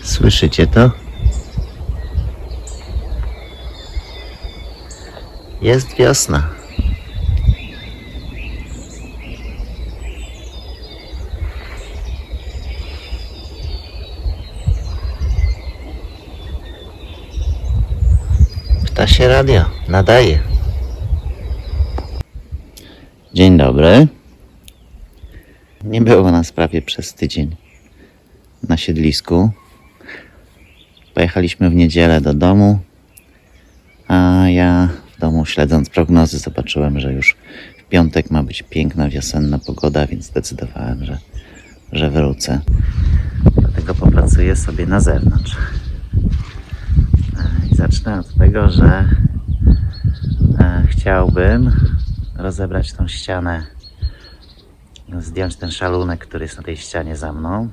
Słyszycie to? Jest wiosna. Ptasie radio nadaje. Dzień dobry. Nie było nas prawie przez tydzień na siedlisku. Pojechaliśmy w niedzielę do domu, a ja w domu, śledząc prognozy, zobaczyłem, że już w piątek ma być piękna wiosenna pogoda, więc zdecydowałem, że wrócę. Dlatego popracuję sobie na zewnątrz. I zacznę od tego, że chciałbym rozebrać tą ścianę, zdjąć ten szalunek, który jest na tej ścianie za mną.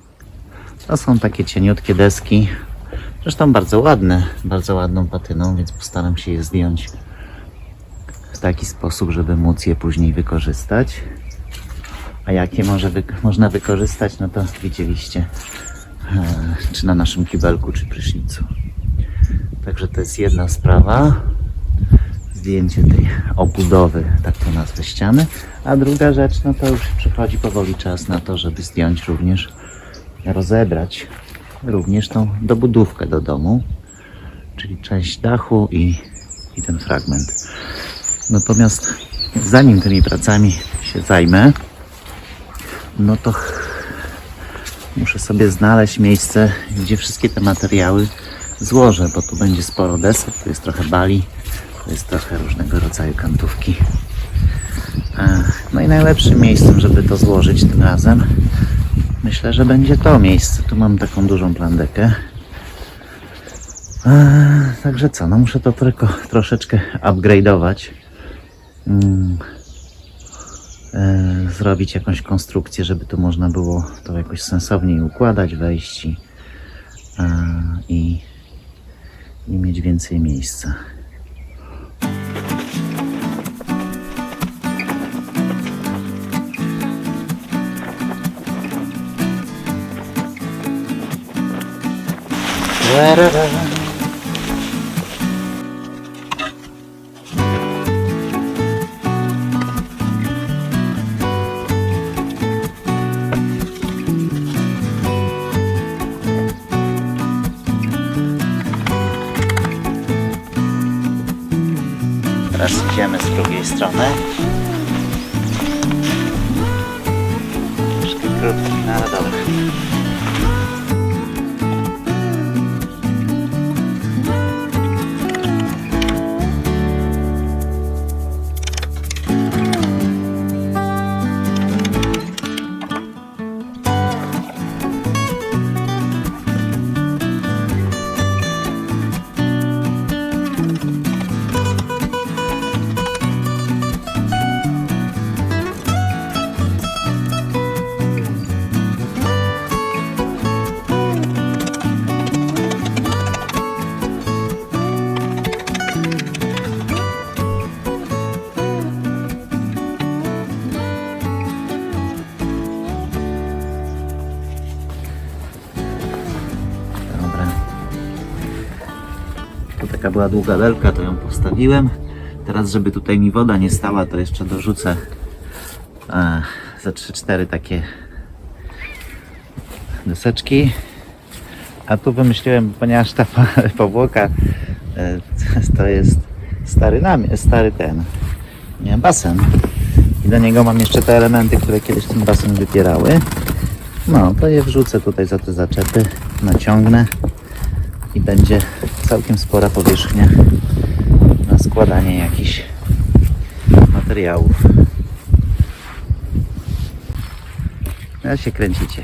To są takie cieniutkie deski, zresztą bardzo ładną patyną, więc postaram się je zdjąć w taki sposób, żeby móc je później wykorzystać. A jakie można wykorzystać, no to widzieliście, czy na naszym kibelku, czy prysznicu. Także to jest jedna sprawa, zdjęcie tej obudowy, tak to nazwę, ściany. A druga rzecz, no to już przychodzi powoli czas na to, żeby zdjąć również, rozebrać również tą dobudówkę do domu, czyli część dachu i ten fragment. Natomiast zanim tymi pracami się zajmę, no to muszę sobie znaleźć miejsce, gdzie wszystkie te materiały złożę, bo tu będzie sporo desek, tu jest trochę bali, tu jest trochę różnego rodzaju kantówki. No i najlepszym miejscem, żeby to złożyć tym razem, myślę, że będzie to miejsce. Tu mam taką dużą plandekę. Także co, no muszę to tylko troszeczkę upgrade'ować. Zrobić jakąś konstrukcję, żeby tu można było to jakoś sensowniej układać, wejść i mieć więcej miejsca. Teraz idziemy z drugiej strony. Troszkę krótki, no ale dobra. Taka była długa belka, to ją postawiłem. Teraz, żeby tutaj mi woda nie stała, to jeszcze dorzucę ze 3-4 takie deseczki. A tu wymyśliłem, ponieważ ta powłoka to jest stary basen. I do niego mam jeszcze te elementy, które kiedyś ten basen wypierały. No, to je wrzucę tutaj za te zaczepy, naciągnę i będzie całkiem spora powierzchnia na składanie jakichś materiałów. Ja się kręcicie.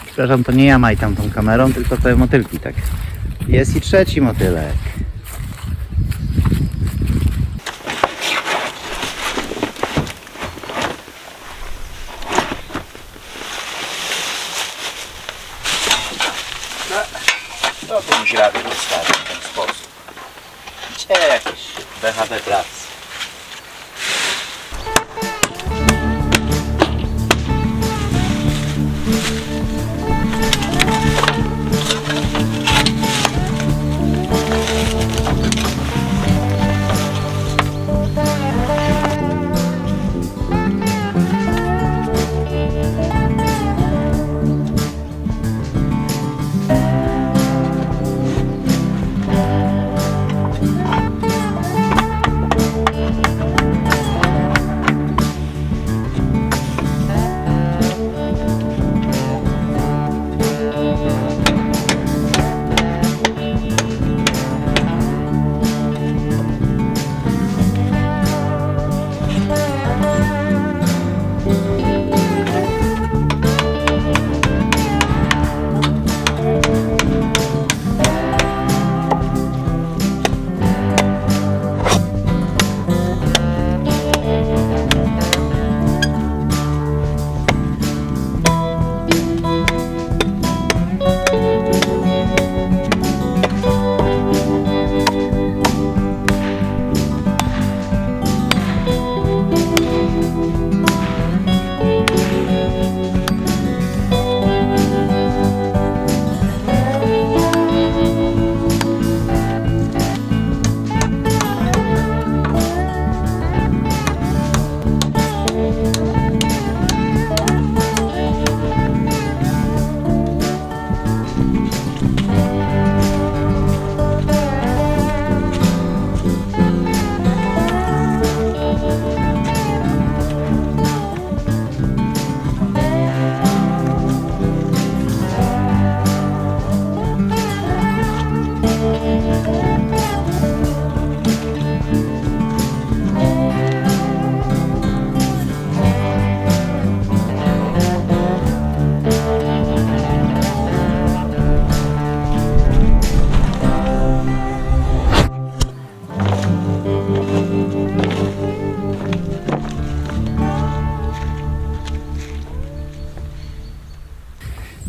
Przepraszam, to nie ja majtam tą kamerą, tylko te motylki, tak. Jest i trzeci motylek. To bym źradę wystawił w ten sposób. Gdzie jakieś BHP pracy?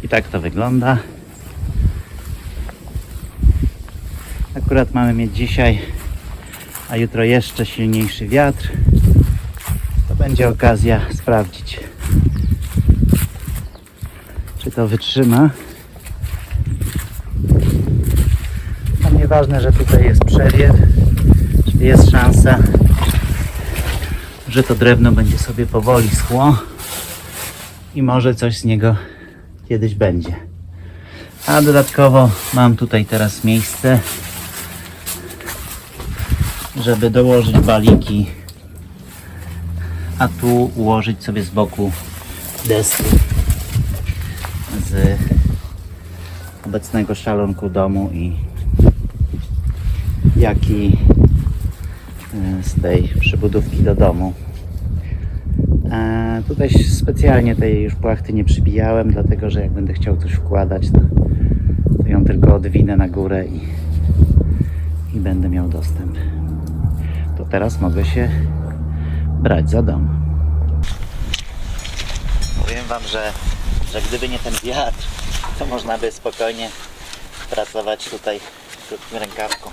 I tak to wygląda. Akurat mamy mieć dzisiaj, a jutro jeszcze silniejszy wiatr. To będzie okazja sprawdzić, czy to wytrzyma. A nieważne, że tutaj jest przewiew, czyli jest szansa, że to drewno będzie sobie powoli schło i może coś z niego kiedyś będzie. A dodatkowo mam tutaj teraz miejsce, żeby dołożyć baliki, a tu ułożyć sobie z boku deski z obecnego szalonku domu jak i z tej przybudówki do domu. Tutaj specjalnie tej już płachty nie przybijałem, dlatego że jak będę chciał coś wkładać, to ją tylko odwinę na górę i będę miał dostęp. To teraz mogę się brać za dom. Powiem Wam, że gdyby nie ten wiatr, to można by spokojnie pracować tutaj w krótkim rękawku.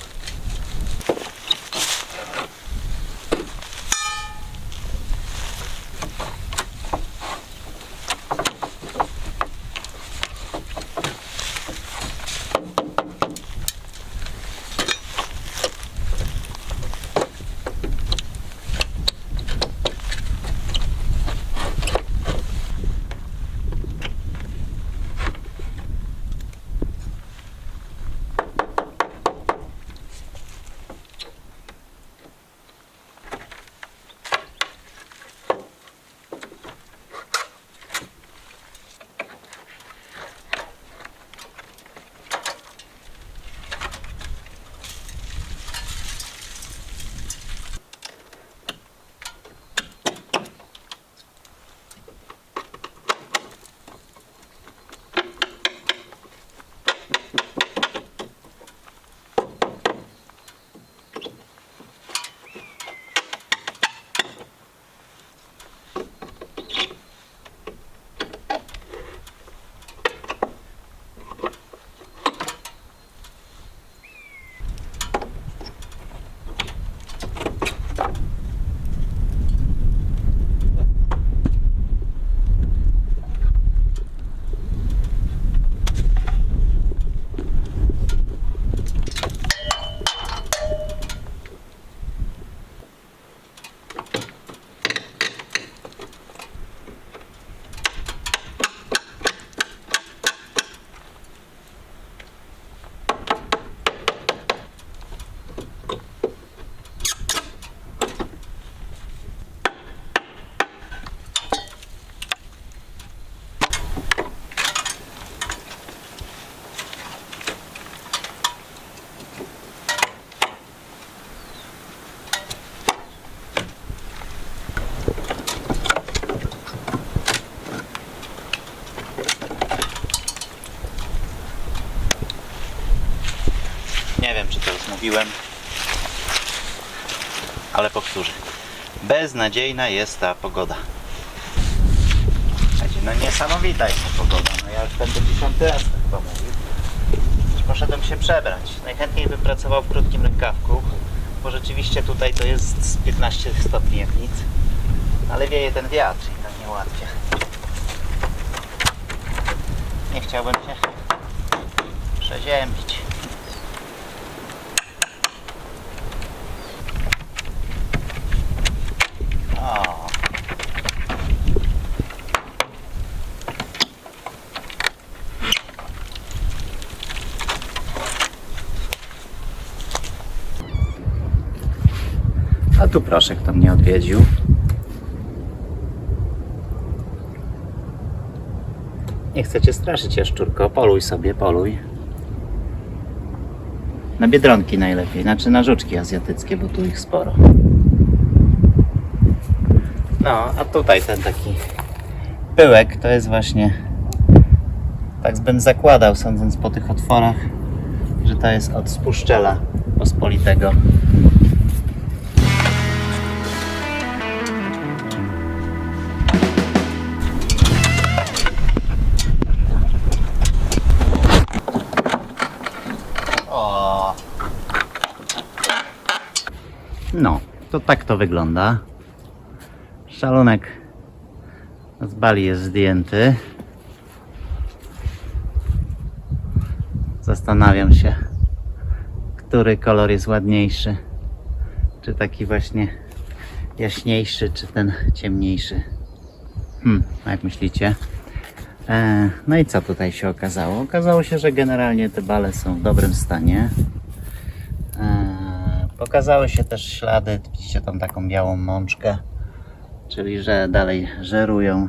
Nie wiem, czy to już mówiłem, ale powtórzę. Beznadziejna jest ta pogoda. No niesamowita jest ta pogoda. No ja już będę 10 raz tak to mówił. Już poszedłem się przebrać. Najchętniej bym pracował w krótkim rękawku, bo rzeczywiście tutaj to jest z 15 stopni jak nic. Ale wieje ten wiatr i tak nie ułatwia. Nie chciałbym się przeziębić. O. A tu proszę, kto mnie odwiedził. Nie chcę cię straszyć, jaszczurko. Poluj sobie, poluj. Na biedronki najlepiej, znaczy na żuczki azjatyckie, bo tu ich sporo. No, a tutaj ten taki pyłek to jest właśnie, tak bym zakładał, sądząc po tych otworach, że to jest od spuszczela pospolitego. to tak to wygląda. Szalunek z bali jest zdjęty. Zastanawiam się, który kolor jest ładniejszy. Czy taki właśnie jaśniejszy, czy ten ciemniejszy. Jak myślicie? No i co tutaj się okazało? Okazało się, że generalnie te bale są w dobrym stanie. Pokazały się też ślady, widzicie tam taką białą mączkę, czyli że dalej żerują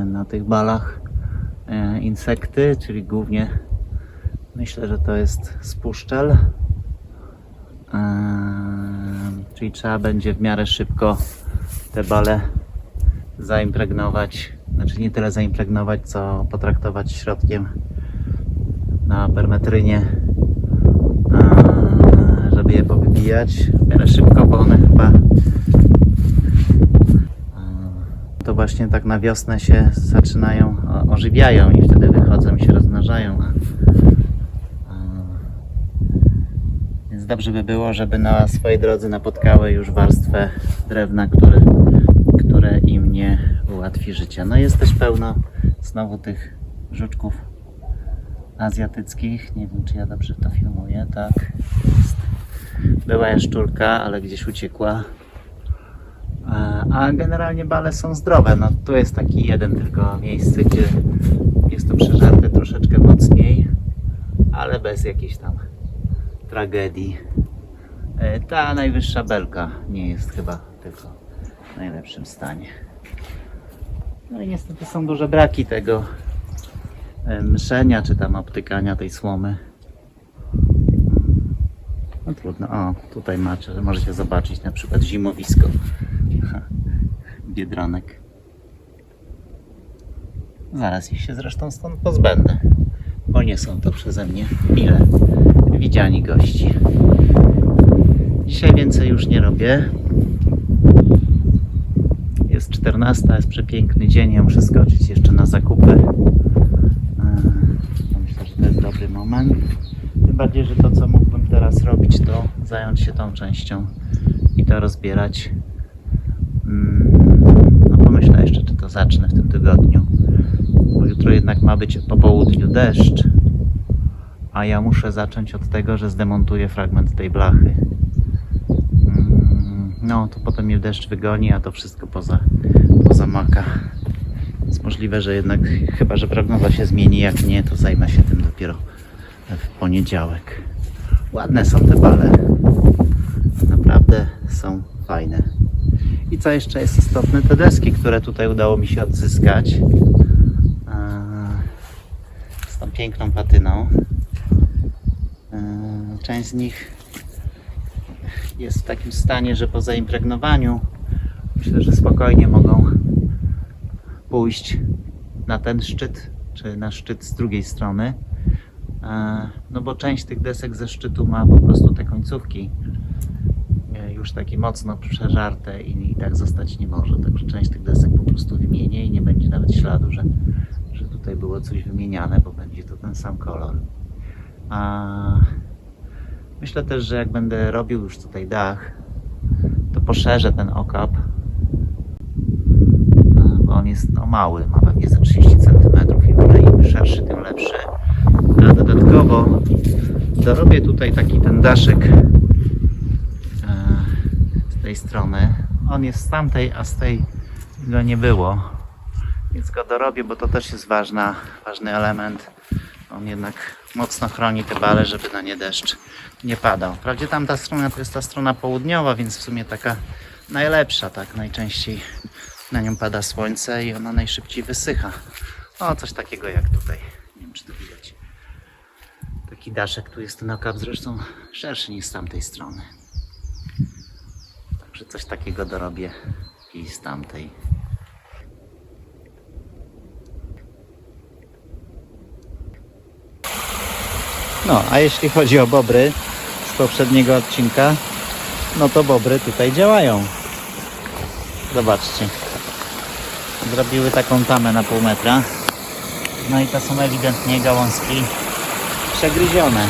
na tych balach insekty, czyli głównie myślę, że to jest spuszczel. Czyli trzeba będzie w miarę szybko te bale zaimpregnować, znaczy nie tyle zaimpregnować, co potraktować środkiem na permetrynie, żeby je powybijać w miarę szybko, bo one chyba to właśnie tak na wiosnę się zaczynają, ożywiają i wtedy wychodzą i się rozmnażają. Więc dobrze by było, żeby na swojej drodze napotkały już warstwę drewna, które im nie ułatwi życia. No jest też pełno znowu tych żuczków azjatyckich. Nie wiem, czy ja dobrze to filmuję. Tak, jest. Była jaszczurka, ale gdzieś uciekła. A generalnie bale są zdrowe. No tu jest taki jeden tylko miejsce, gdzie jest to przeżarte troszeczkę mocniej, ale bez jakiejś tam tragedii. Ta najwyższa belka nie jest chyba tylko w najlepszym stanie. No i niestety są duże braki tego mszenia, czy tam obtykania tej słomy. No trudno. O, tutaj macie, możecie zobaczyć na przykład zimowisko biedronek. Zaraz ich się zresztą stąd pozbędę, bo nie są to przeze mnie mile widziani gości. Dzisiaj więcej już nie robię. Jest 14, jest przepiękny dzień. Ja muszę skoczyć jeszcze na zakupy. Myślę, że to jest dobry moment. Tym bardziej, że to, co mógłbym teraz robić, to zająć się tą częścią i to rozbierać. No pomyślę jeszcze, czy to zacznę w tym tygodniu. Bo jutro jednak ma być po południu deszcz. A ja muszę zacząć od tego, że zdemontuję fragment tej blachy. No, to potem mnie deszcz wygoni, a to wszystko pozamaka. Jest możliwe, że jednak, chyba że prognoza się zmieni, jak nie, to zajmę się tym dopiero w poniedziałek. Ładne są te bale. Naprawdę są fajne. I co jeszcze jest istotne, te deski, które tutaj udało mi się odzyskać z tą piękną patyną. Część z nich jest w takim stanie, że po zaimpregnowaniu myślę, że spokojnie mogą pójść na ten szczyt, czy na szczyt z drugiej strony. No bo część tych desek ze szczytu ma po prostu te końcówki już takie mocno przeżarte i tak zostać nie może. Także część tych desek po prostu wymienię i nie będzie nawet śladu, że tutaj było coś wymieniane, bo będzie to ten sam kolor. Myślę też, że jak będę robił już tutaj dach, to poszerzę ten okap, bo on jest mały, ma pewnie ze 30 cm i im szerszy, tym lepszy. A dodatkowo dorobię tutaj taki ten daszek z tej strony. On jest z tamtej, a z tej go nie było, więc go dorobię, bo to też jest ważny element. On jednak mocno chroni te bale, żeby na nie deszcz nie padał. Wprawdzie tamta strona to jest ta strona południowa, więc w sumie taka najlepsza, tak? Najczęściej na nią pada słońce i ona najszybciej wysycha. O, coś takiego jak tutaj. Nie wiem, czy to widać. Taki daszek, tu jest ten okap zresztą szerszy niż z tamtej strony. Także coś takiego dorobię i z tamtej. No, a jeśli chodzi o bobry z poprzedniego odcinka, no to bobry tutaj działają. Zobaczcie. Zrobiły taką tamę na pół metra. No i to są ewidentnie gałązki przegryzione.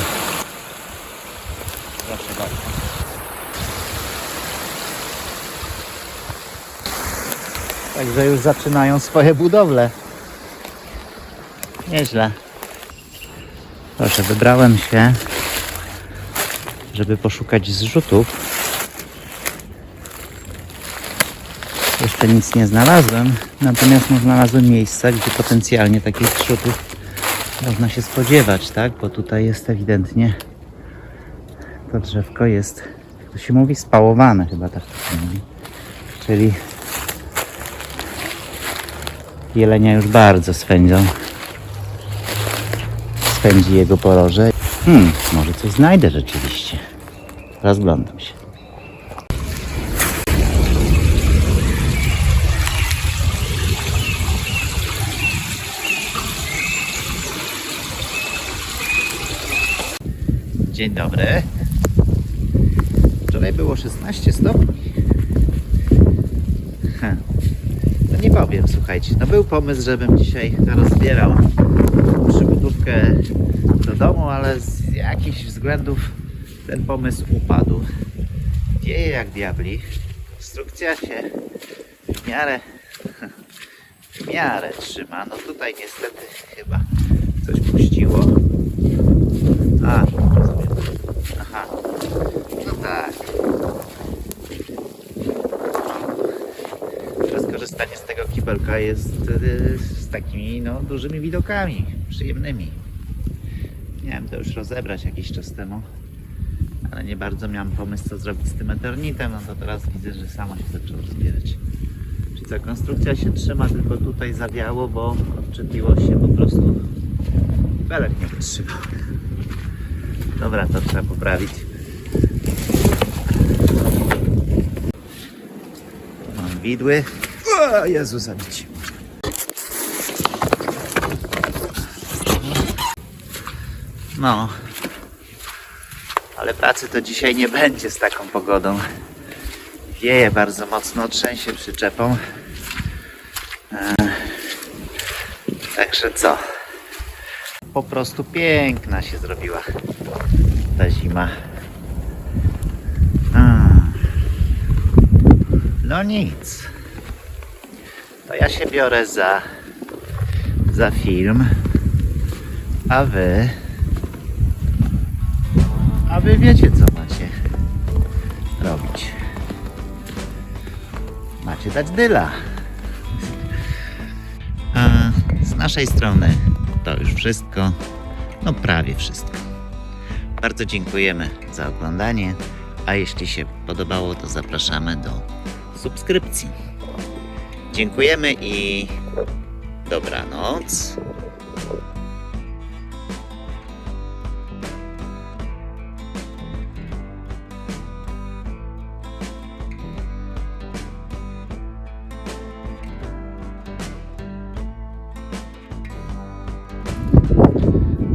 Proszę bardzo. Także już zaczynają swoje budowle. Nieźle. Proszę, wybrałem się, żeby poszukać zrzutów. Jeszcze nic nie znalazłem, natomiast znalazłem miejsca, gdzie potencjalnie takich zrzutów można się spodziewać, tak? Bo tutaj jest ewidentnie to drzewko jest, jak to się mówi, spałowane, chyba tak to się mówi. Czyli jelenia już bardzo swędzi jego poroże. Może coś znajdę rzeczywiście. Rozglądam się. Dzień dobry. Wczoraj było 16 stopni. No nie powiem, słuchajcie. No był pomysł, żebym dzisiaj rozbierał przybudówkę do domu, ale z jakichś względów ten pomysł upadł. Wieje jak diabli. Konstrukcja się w miarę trzyma. No tutaj niestety chyba coś puściło. Rozumiem. Aha. No tak. Skorzystanie z tego kibelka jest z takimi dużymi widokami, przyjemnymi. Miałem to już rozebrać jakiś czas temu, ale nie bardzo miałem pomysł, co zrobić z tym eternitem. No to teraz widzę, że samo się zaczęło rozbierać. Czyli ta konstrukcja się trzyma, tylko tutaj zawiało, bo odczepiło się po prostu. Belek nie wytrzymał. Dobra, to trzeba poprawić. Mam widły. O Jezu, zabić. No. Ale pracy to dzisiaj nie będzie z taką pogodą. Wieje bardzo mocno, trzęsie przyczepą. Także co? Po prostu piękna się zrobiła ta zima. No nic. To ja się biorę za film, a wy wiecie, co macie robić. Macie dać dyla. A z naszej strony to już wszystko. No prawie wszystko. Bardzo dziękujemy za oglądanie, a jeśli się podobało, to zapraszamy do subskrypcji. Dziękujemy i dobranoc.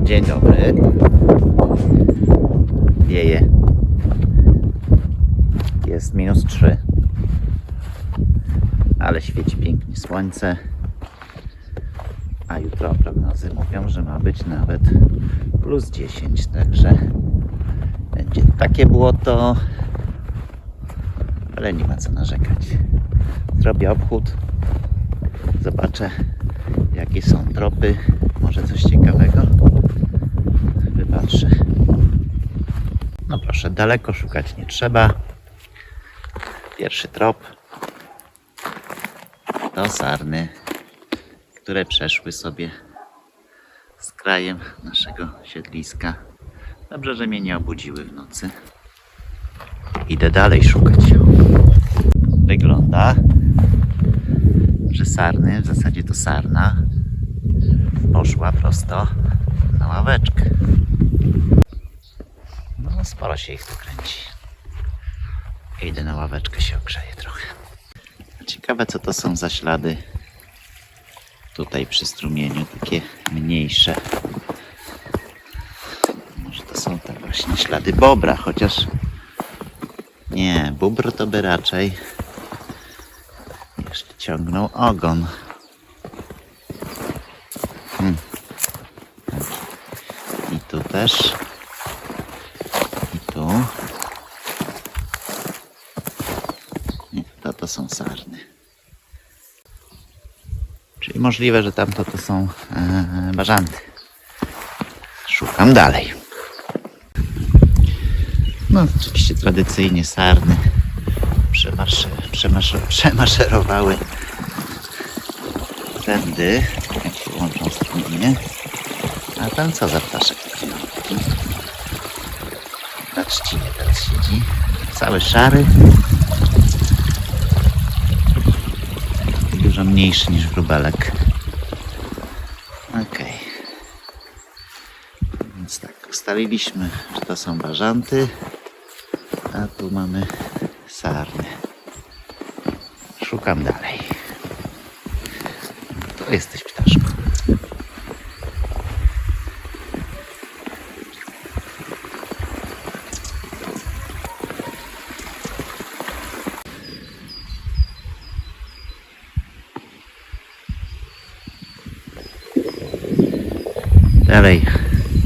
Dzień dobry. Wieje. Jest -3. Ale świeci pięknie słońce. A jutro prognozy mówią, że ma być nawet +10. Także będzie takie błoto. Ale nie ma co narzekać. Zrobię obchód. Zobaczę, jakie są tropy. Może coś ciekawego wypatrzę. No proszę, daleko szukać nie trzeba. Pierwszy trop to sarny, które przeszły sobie z krajem naszego siedliska. Dobrze, że mnie nie obudziły w nocy. Idę dalej szukać. Wygląda, że sarny, w zasadzie to sarna, poszła prosto na ławeczkę. No sporo się ich tu kręci. Idę na ławeczkę, się ogrzeję trochę. Ciekawe, co to są za ślady tutaj przy strumieniu, takie mniejsze. Może to są te właśnie ślady bobra, chociaż nie, bóbr to by raczej jeszcze ciągnął ogon. I tu też. I tu. Nie, to są sarny. I możliwe, że tamto to są bażanty. Szukam dalej. No oczywiście tradycyjnie sarny przemaszerowały tędy, jak się łączą wspólnie. A tam co za ptaszek taki malutki? Na trzcinie teraz siedzi. Cały szary. Dużo mniejszy niż wróbelek. Okej. Więc tak, ustaliliśmy, że to są bażanty, a tu mamy sarny. Szukam dalej. To jesteś, ptaszku. Dalej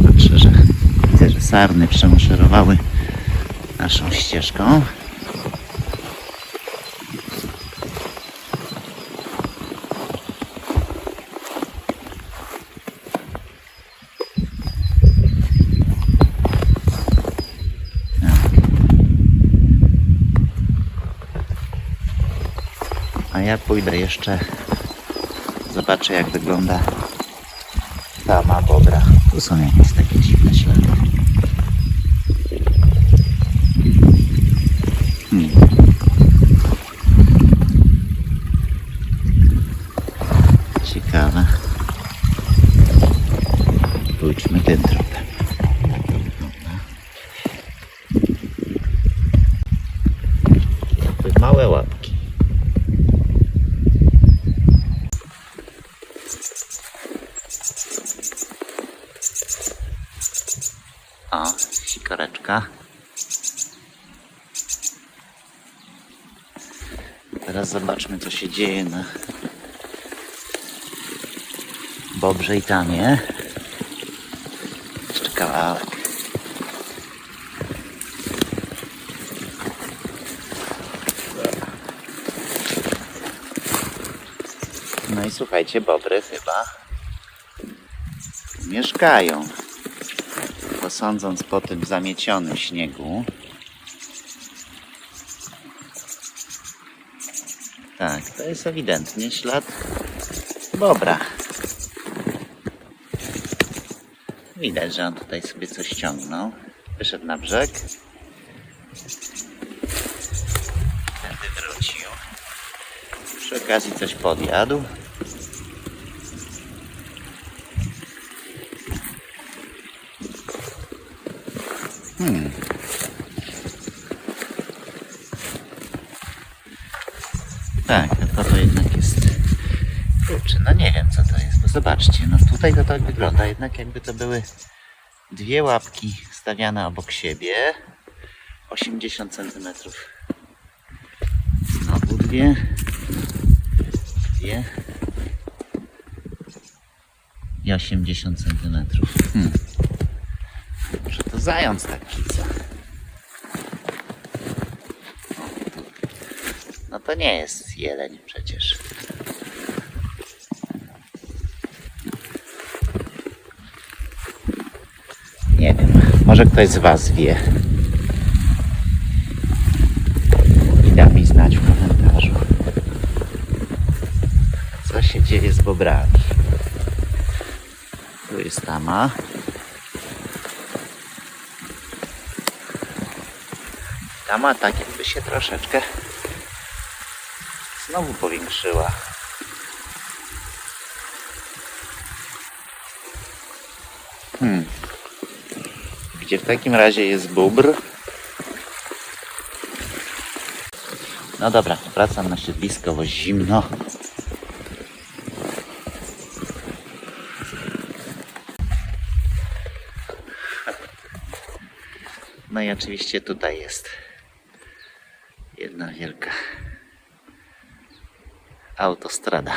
patrzę, że widzę, że sarny przemaszerowały naszą ścieżką. A ja pójdę jeszcze, zobaczę, jak wygląda tama bobra. Tu są jakieś takie dziwne ślady. Ciekawe. Pójdźmy tym tropem. Jakby małe łapki. O, sikoreczka. Teraz zobaczmy, co się dzieje na bobrze i tamie. Jeszcze kawałek. No i słuchajcie, bobry chyba mieszkają. Bo sądząc po tym zamiecionym śniegu, tak, to jest ewidentnie ślad bobra. Widać, że on tutaj sobie coś ściągnął. Wyszedł na brzeg. Wtedy wrócił. Przy okazji coś podjadł. Tak, a to jednak jest... Kurczę, no nie wiem, co to jest, bo zobaczcie, no tutaj to tak wygląda, jednak jakby to były dwie łapki stawiane obok siebie, 80 cm. Znowu dwie i 80 cm. Może to zając taki, co? No to nie jest jeleń przecież. Nie wiem, może ktoś z Was wie i da mi znać w komentarzu, co się dzieje z bobrami. Tu jest tama. Tama tak jakby się troszeczkę znowu powiększyła. Gdzie w takim razie jest bóbr? No dobra, wracam na siedlisko, bo zimno. No i oczywiście tutaj jest jedna wielka autostrada.